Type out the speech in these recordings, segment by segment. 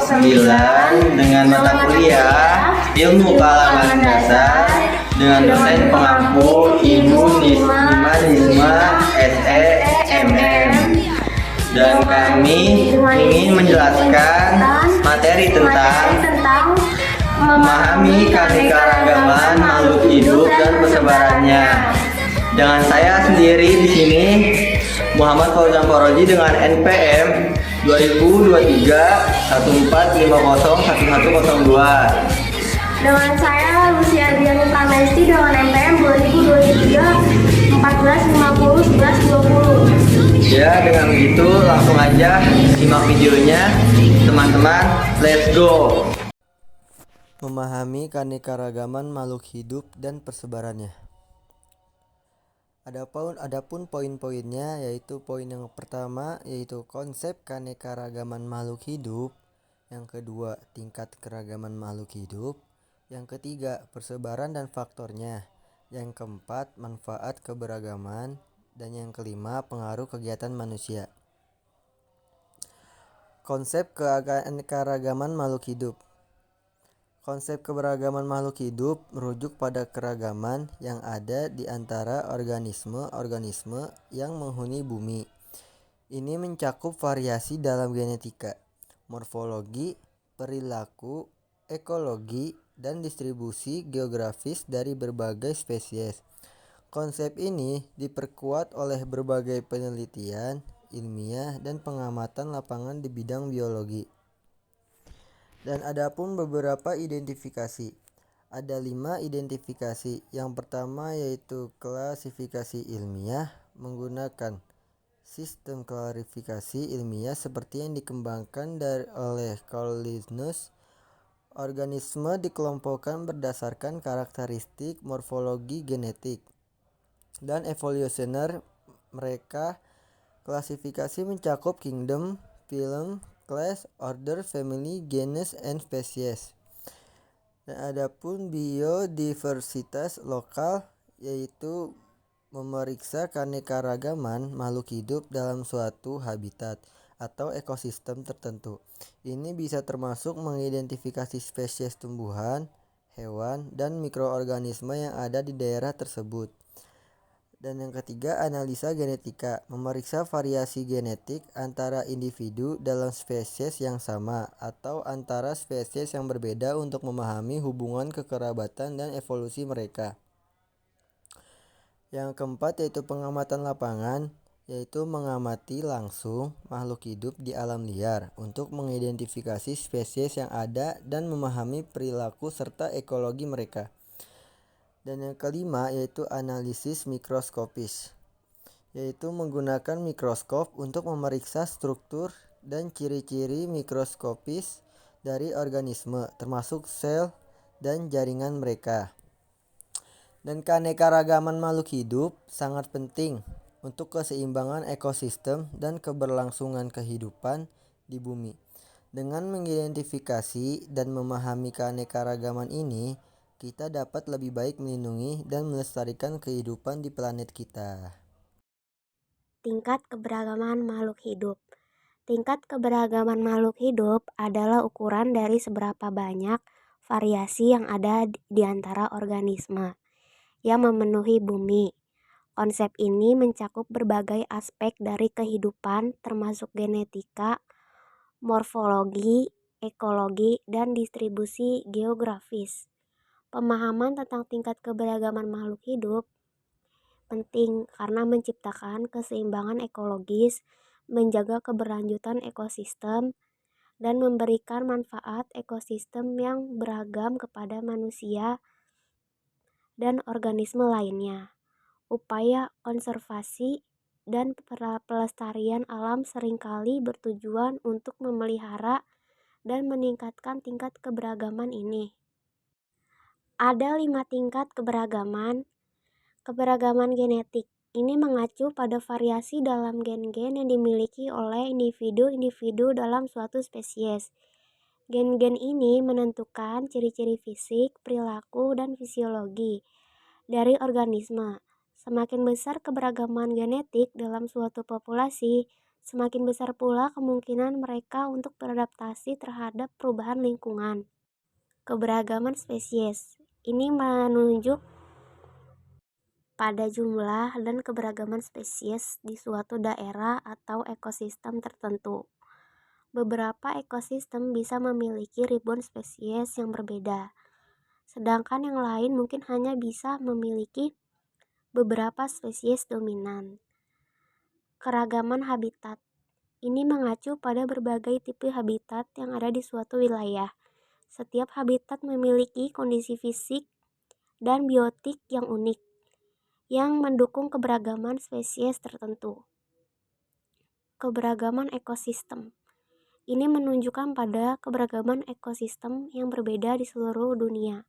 kelompok 9 dengan mata kuliah Ilmu Kalangan Dasar dengan dosen pengampu Ibu Nima Nisma SEMM. Dan kami ingin menjelaskan materi tentang memahami keanekaragaman makhluk hidup dan persebarannya. Dengan saya sendiri di sini, Muhammad Fauzan Foroji dengan NPM 2023 14501102. Dengan saya Lucia Adriani Pramesti dengan NPM 2023 14501120. Ya, dengan begitu langsung aja simak videonya, teman-teman. Let's go. Memahami keanekaragaman makhluk hidup dan persebarannya. Adapun poin-poinnya, yaitu poin yang pertama yaitu konsep keanekaragaman makhluk hidup, yang kedua tingkat keragaman makhluk hidup, yang ketiga persebaran dan faktornya, yang keempat manfaat keberagaman, dan yang kelima pengaruh kegiatan manusia. Konsep keanekaragaman makhluk hidup. Konsep keberagaman makhluk hidup merujuk pada keragaman yang ada di antara organisme-organisme yang menghuni bumi. Ini mencakup variasi dalam genetika, morfologi, perilaku, ekologi, dan distribusi geografis dari berbagai spesies. Konsep ini diperkuat oleh berbagai penelitian ilmiah dan pengamatan lapangan di bidang biologi. Dan adapun beberapa identifikasi. Ada 5 identifikasi. Yang pertama yaitu klasifikasi ilmiah menggunakan sistem klasifikasi ilmiah seperti yang dikembangkan oleh Carl Linnaeus. Organisme dikelompokkan berdasarkan karakteristik morfologi genetik dan evolusioner mereka. Klasifikasi mencakup kingdom, phylum, class, order, family, genus, and species. Dan adapun biodiversitas lokal yaitu memeriksa keanekaragaman makhluk hidup dalam suatu habitat atau ekosistem tertentu. Ini bisa termasuk mengidentifikasi spesies tumbuhan, hewan, dan mikroorganisme yang ada di daerah tersebut. Dan yang ketiga, analisa genetika, memeriksa variasi genetik antara individu dalam spesies yang sama atau antara spesies yang berbeda untuk memahami hubungan kekerabatan dan evolusi mereka. Yang keempat yaitu pengamatan lapangan, yaitu mengamati langsung makhluk hidup di alam liar untuk mengidentifikasi spesies yang ada dan memahami perilaku serta ekologi mereka. Dan yang kelima yaitu analisis mikroskopis, yaitu menggunakan mikroskop untuk memeriksa struktur dan ciri-ciri mikroskopis dari organisme, termasuk sel dan jaringan mereka. Dan keanekaragaman makhluk hidup sangat penting untuk keseimbangan ekosistem dan keberlangsungan kehidupan di bumi. Dengan mengidentifikasi dan memahami keanekaragaman ini, kita dapat lebih baik melindungi dan melestarikan kehidupan di planet kita. Tingkat keberagaman makhluk hidup. Tingkat keberagaman makhluk hidup adalah ukuran dari seberapa banyak variasi yang ada di antara organisme yang memenuhi bumi. Konsep ini mencakup berbagai aspek dari kehidupan termasuk genetika, morfologi, ekologi, dan distribusi geografis. Pemahaman tentang tingkat keberagaman makhluk hidup penting karena menciptakan keseimbangan ekologis, menjaga keberlanjutan ekosistem, dan memberikan manfaat ekosistem yang beragam kepada manusia dan organisme lainnya. Upaya konservasi dan pelestarian alam seringkali bertujuan untuk memelihara dan meningkatkan tingkat keberagaman ini. Ada 5 tingkat keberagaman. Keberagaman genetik ini mengacu pada variasi dalam gen-gen yang dimiliki oleh individu-individu dalam suatu spesies. Gen-gen ini menentukan ciri-ciri fisik, perilaku, dan fisiologi dari organisme. Semakin besar keberagaman genetik dalam suatu populasi, Semakin besar pula kemungkinan mereka untuk beradaptasi terhadap perubahan lingkungan. Keberagaman spesies ini menunjuk pada jumlah dan keberagaman spesies di suatu daerah atau ekosistem tertentu. Beberapa ekosistem bisa memiliki ribuan spesies yang berbeda, sedangkan yang lain mungkin hanya bisa memiliki beberapa spesies dominan. Keragaman habitat ini mengacu pada berbagai tipe habitat yang ada di suatu wilayah. Setiap habitat memiliki kondisi fisik dan biotik yang unik, yang mendukung keberagaman spesies tertentu. Keberagaman ekosistem ini menunjukkan pada keberagaman ekosistem yang berbeda di seluruh dunia.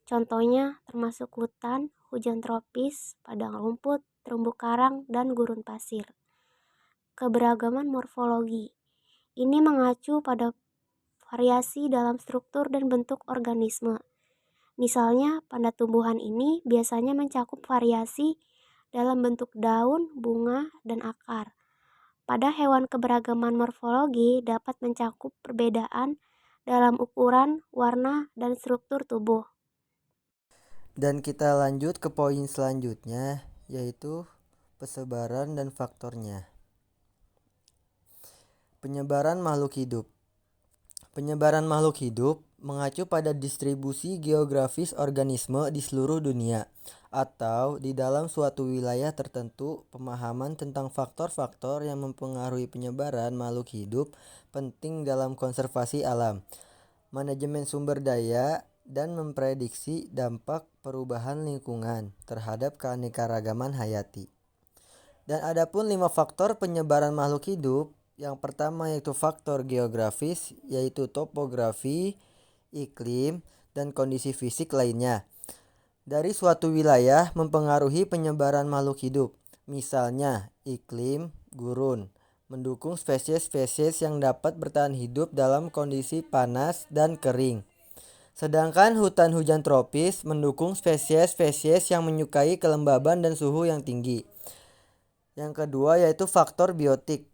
Contohnya termasuk hutan, hujan tropis, padang rumput, terumbu karang, dan gurun pasir. Keberagaman morfologi ini mengacu pada variasi dalam struktur dan bentuk organisme. Misalnya, pada tumbuhan ini biasanya mencakup variasi dalam bentuk daun, bunga, dan akar. Pada hewan, keberagaman morfologi dapat mencakup perbedaan dalam ukuran, warna, dan struktur tubuh. Dan kita lanjut ke poin selanjutnya, yaitu persebaran dan faktornya. Penyebaran makhluk hidup. Penyebaran makhluk hidup mengacu pada distribusi geografis organisme di seluruh dunia atau di dalam suatu wilayah tertentu. Pemahaman tentang faktor-faktor yang mempengaruhi penyebaran makhluk hidup penting dalam konservasi alam, manajemen sumber daya, dan memprediksi dampak perubahan lingkungan terhadap keanekaragaman hayati. Dan adapun 5 faktor penyebaran makhluk hidup. Yang pertama yaitu faktor geografis, yaitu topografi, iklim, dan kondisi fisik lainnya dari suatu wilayah mempengaruhi penyebaran makhluk hidup. Misalnya iklim gurun mendukung spesies-spesies yang dapat bertahan hidup dalam kondisi panas dan kering. Sedangkan hutan hujan tropis mendukung spesies-spesies yang menyukai kelembaban dan suhu yang tinggi. Yang kedua yaitu faktor biotik,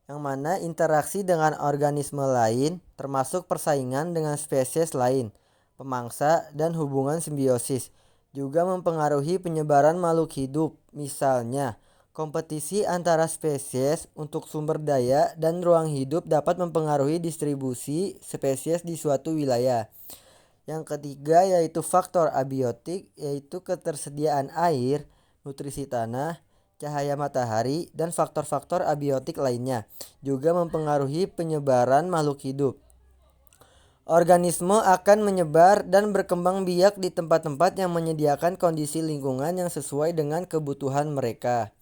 yang mana interaksi dengan organisme lain termasuk persaingan dengan spesies lain, pemangsa, dan hubungan simbiosis juga mempengaruhi penyebaran makhluk hidup. Misalnya, kompetisi antara spesies untuk sumber daya dan ruang hidup dapat mempengaruhi distribusi spesies di suatu wilayah. Yang ketiga yaitu faktor abiotik, yaitu ketersediaan air, nutrisi tanah, cahaya matahari, dan faktor-faktor abiotik lainnya juga mempengaruhi penyebaran makhluk hidup. Organisme akan menyebar dan berkembang biak di tempat-tempat yang menyediakan kondisi lingkungan yang sesuai dengan kebutuhan mereka.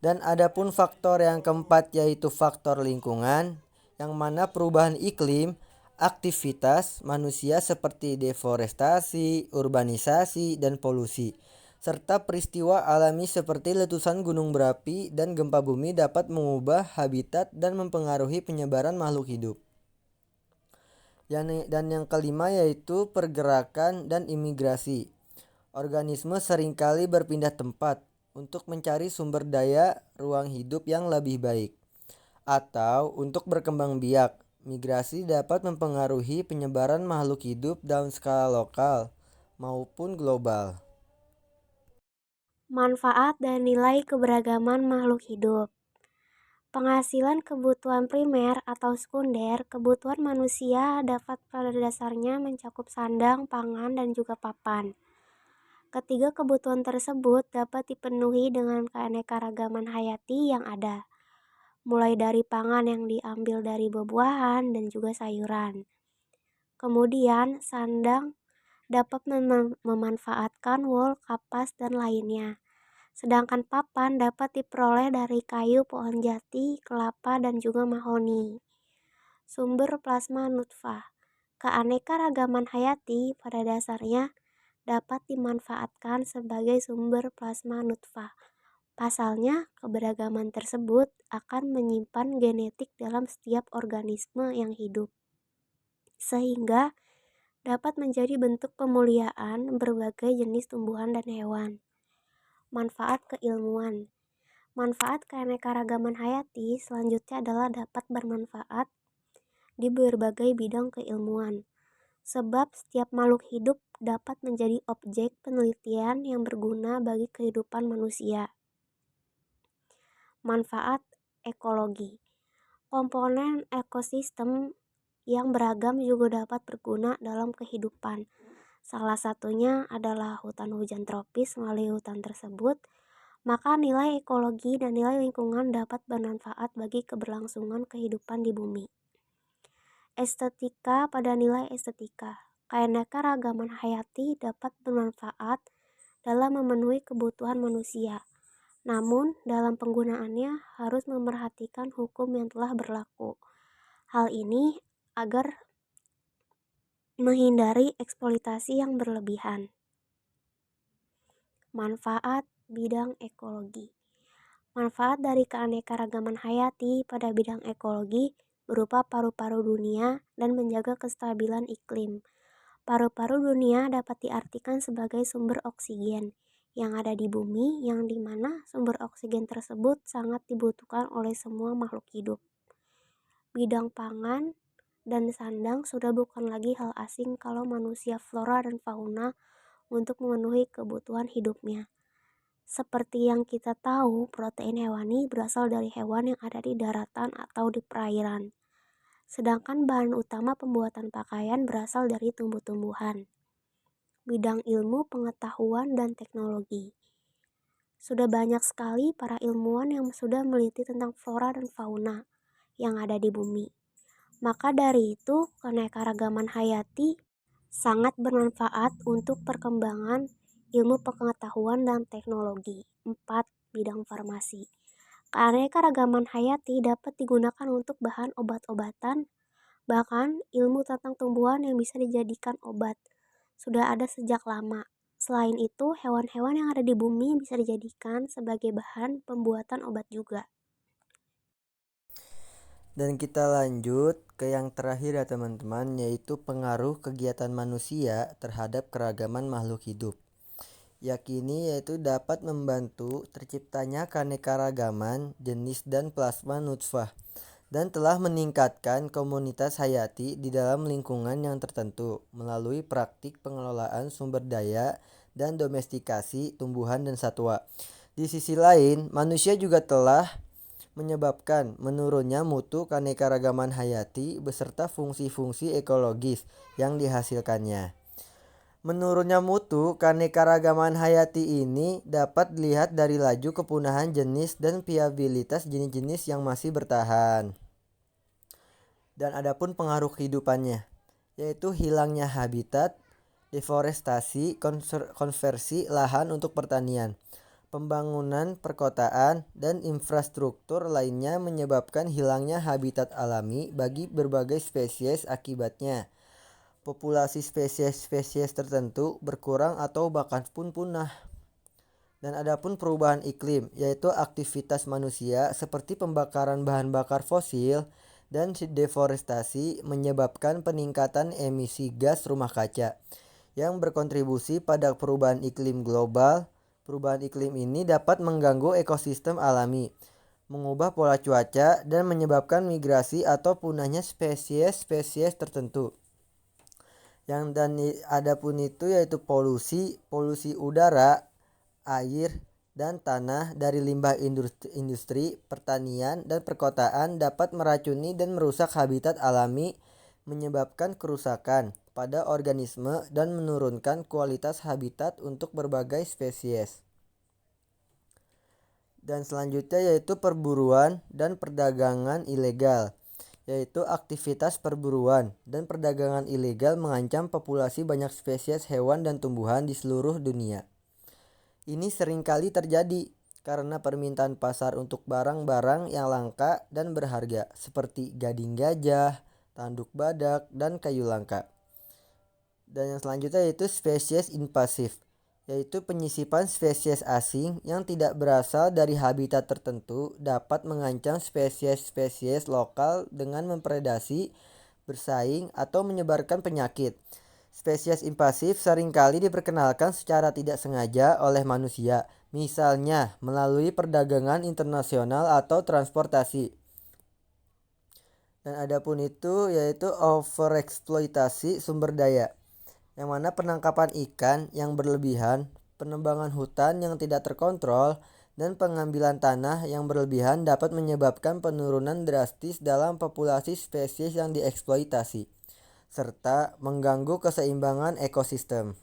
Dan adapun faktor yang keempat yaitu faktor lingkungan, yang mana perubahan iklim, aktivitas manusia seperti deforestasi, urbanisasi, dan polusi, serta peristiwa alami seperti letusan gunung berapi dan gempa bumi dapat mengubah habitat dan mempengaruhi penyebaran makhluk hidup. Dan yang kelima yaitu pergerakan dan imigrasi. Organisme seringkali berpindah tempat untuk mencari sumber daya ruang hidup yang lebih baik, atau untuk berkembang biak. Migrasi dapat mempengaruhi penyebaran makhluk hidup dalam skala lokal maupun global. Manfaat dan nilai keberagaman makhluk hidup. Penghasilan kebutuhan primer atau sekunder, kebutuhan manusia dapat pada dasarnya mencakup sandang, pangan, dan juga papan. Ketiga kebutuhan tersebut dapat dipenuhi dengan keanekaragaman hayati yang ada, mulai dari pangan yang diambil dari buah-buahan dan juga sayuran. Kemudian, sandang dapat memanfaatkan wol, kapas, dan lainnya. Sedangkan papan dapat diperoleh dari kayu, pohon jati, kelapa, dan juga mahoni. Sumber plasma nutfah. Keanekaragaman hayati pada dasarnya dapat dimanfaatkan sebagai sumber plasma nutfah. Pasalnya, keberagaman tersebut akan menyimpan genetik dalam setiap organisme yang hidup, sehingga dapat menjadi bentuk pemuliaan berbagai jenis tumbuhan dan hewan. Manfaat keilmuan. Manfaat keanekaragaman hayati selanjutnya adalah dapat bermanfaat di berbagai bidang keilmuan, sebab setiap makhluk hidup dapat menjadi objek penelitian yang berguna bagi kehidupan manusia. Manfaat ekologi. Komponen ekosistem yang beragam juga dapat berguna dalam kehidupan. Salah satunya adalah hutan hujan tropis. Melalui hutan tersebut, maka nilai ekologi dan nilai lingkungan dapat bermanfaat bagi keberlangsungan kehidupan di bumi. Estetika pada nilai estetika. Keanekaragaman hayati dapat bermanfaat dalam memenuhi kebutuhan manusia. Namun, dalam penggunaannya harus memerhatikan hukum yang telah berlaku. Hal ini agar menghindari eksploitasi yang berlebihan. Manfaat bidang ekologi. Manfaat dari keanekaragaman hayati pada bidang ekologi berupa paru-paru dunia dan menjaga kestabilan iklim. Paru-paru dunia dapat diartikan sebagai sumber oksigen yang ada di bumi, yang dimana sumber oksigen tersebut sangat dibutuhkan oleh semua makhluk hidup. Bidang pangan dan sandang sudah bukan lagi hal asing kalau manusia flora dan fauna untuk memenuhi kebutuhan hidupnya. Seperti yang kita tahu, protein hewani berasal dari hewan yang ada di daratan atau di perairan. Sedangkan bahan utama pembuatan pakaian berasal dari tumbuh-tumbuhan. Bidang ilmu, pengetahuan, dan teknologi. Sudah banyak sekali para ilmuwan yang sudah meneliti tentang flora dan fauna yang ada di bumi. Maka dari itu, keanekaragaman hayati sangat bermanfaat untuk perkembangan ilmu pengetahuan dan teknologi. 4. Bidang farmasi. Keanekaragaman hayati dapat digunakan untuk bahan obat-obatan, bahkan ilmu tentang tumbuhan yang bisa dijadikan obat sudah ada sejak lama. Selain itu, hewan-hewan yang ada di bumi bisa dijadikan sebagai bahan pembuatan obat juga. Dan kita lanjut ke yang terakhir ya teman-teman, yaitu pengaruh kegiatan manusia terhadap keragaman makhluk hidup. Yakini yaitu dapat membantu terciptanya keanekaragaman jenis dan plasma nutfah, dan telah meningkatkan komunitas hayati di dalam lingkungan yang tertentu melalui praktik pengelolaan sumber daya dan domestikasi tumbuhan dan satwa. Di sisi lain, manusia juga telah menyebabkan menurunnya mutu keanekaragaman hayati beserta fungsi-fungsi ekologis yang dihasilkannya. Menurunnya mutu keanekaragaman hayati ini dapat dilihat dari laju kepunahan jenis dan viabilitas jenis-jenis yang masih bertahan. Dan adapun pengaruh kehidupannya, yaitu hilangnya habitat, deforestasi, konversi lahan untuk pertanian, pembangunan perkotaan, dan infrastruktur lainnya menyebabkan hilangnya habitat alami bagi berbagai spesies. Akibatnya, populasi spesies-spesies tertentu berkurang atau bahkan pun punah. Dan adapun perubahan iklim, yaitu aktivitas manusia seperti pembakaran bahan bakar fosil dan deforestasi menyebabkan peningkatan emisi gas rumah kaca yang berkontribusi pada perubahan iklim global. Perubahan iklim ini dapat mengganggu ekosistem alami, mengubah pola cuaca, dan menyebabkan migrasi atau punahnya spesies-spesies tertentu. Dan adapun itu yaitu polusi udara, air, dan tanah dari limbah industri, pertanian, dan perkotaan dapat meracuni dan merusak habitat alami, menyebabkan kerusakan pada organisme dan menurunkan kualitas habitat untuk berbagai spesies. Dan selanjutnya yaitu perburuan dan perdagangan ilegal, yaitu aktivitas perburuan dan perdagangan ilegal mengancam populasi banyak spesies hewan dan tumbuhan di seluruh dunia. Ini seringkali terjadi karena permintaan pasar untuk barang-barang yang langka dan berharga seperti gading gajah, tanduk badak, dan kayu langka. Dan yang selanjutnya yaitu spesies invasif, yaitu penyisipan spesies asing yang tidak berasal dari habitat tertentu dapat mengancam spesies-spesies lokal dengan mempredasi, bersaing, atau menyebarkan penyakit. Spesies invasif seringkali diperkenalkan secara tidak sengaja oleh manusia, misalnya melalui perdagangan internasional atau transportasi. Dan adapun itu yaitu overeksploitasi sumber daya, yang mana penangkapan ikan yang berlebihan, penebangan hutan yang tidak terkontrol, dan pengambilan tanah yang berlebihan dapat menyebabkan penurunan drastis dalam populasi spesies yang dieksploitasi, serta mengganggu keseimbangan ekosistem.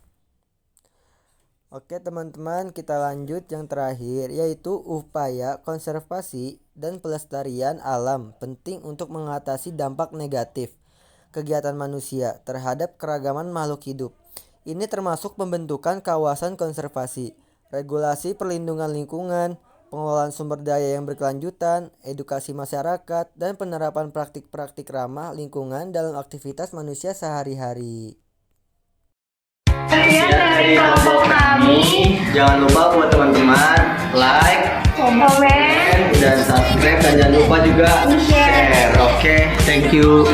Oke teman-teman, kita lanjut yang terakhir, yaitu upaya konservasi dan pelestarian alam penting untuk mengatasi dampak negatif kegiatan manusia terhadap keragaman makhluk hidup. Ini termasuk pembentukan kawasan konservasi, regulasi perlindungan lingkungan, pengelolaan sumber daya yang berkelanjutan, edukasi masyarakat, dan penerapan praktik-praktik ramah lingkungan dalam aktivitas manusia sehari-hari. Sekian dari kelompok kami. Jangan lupa buat teman-teman like, Komen, dan subscribe, dan jangan lupa juga share. Oke, thank you.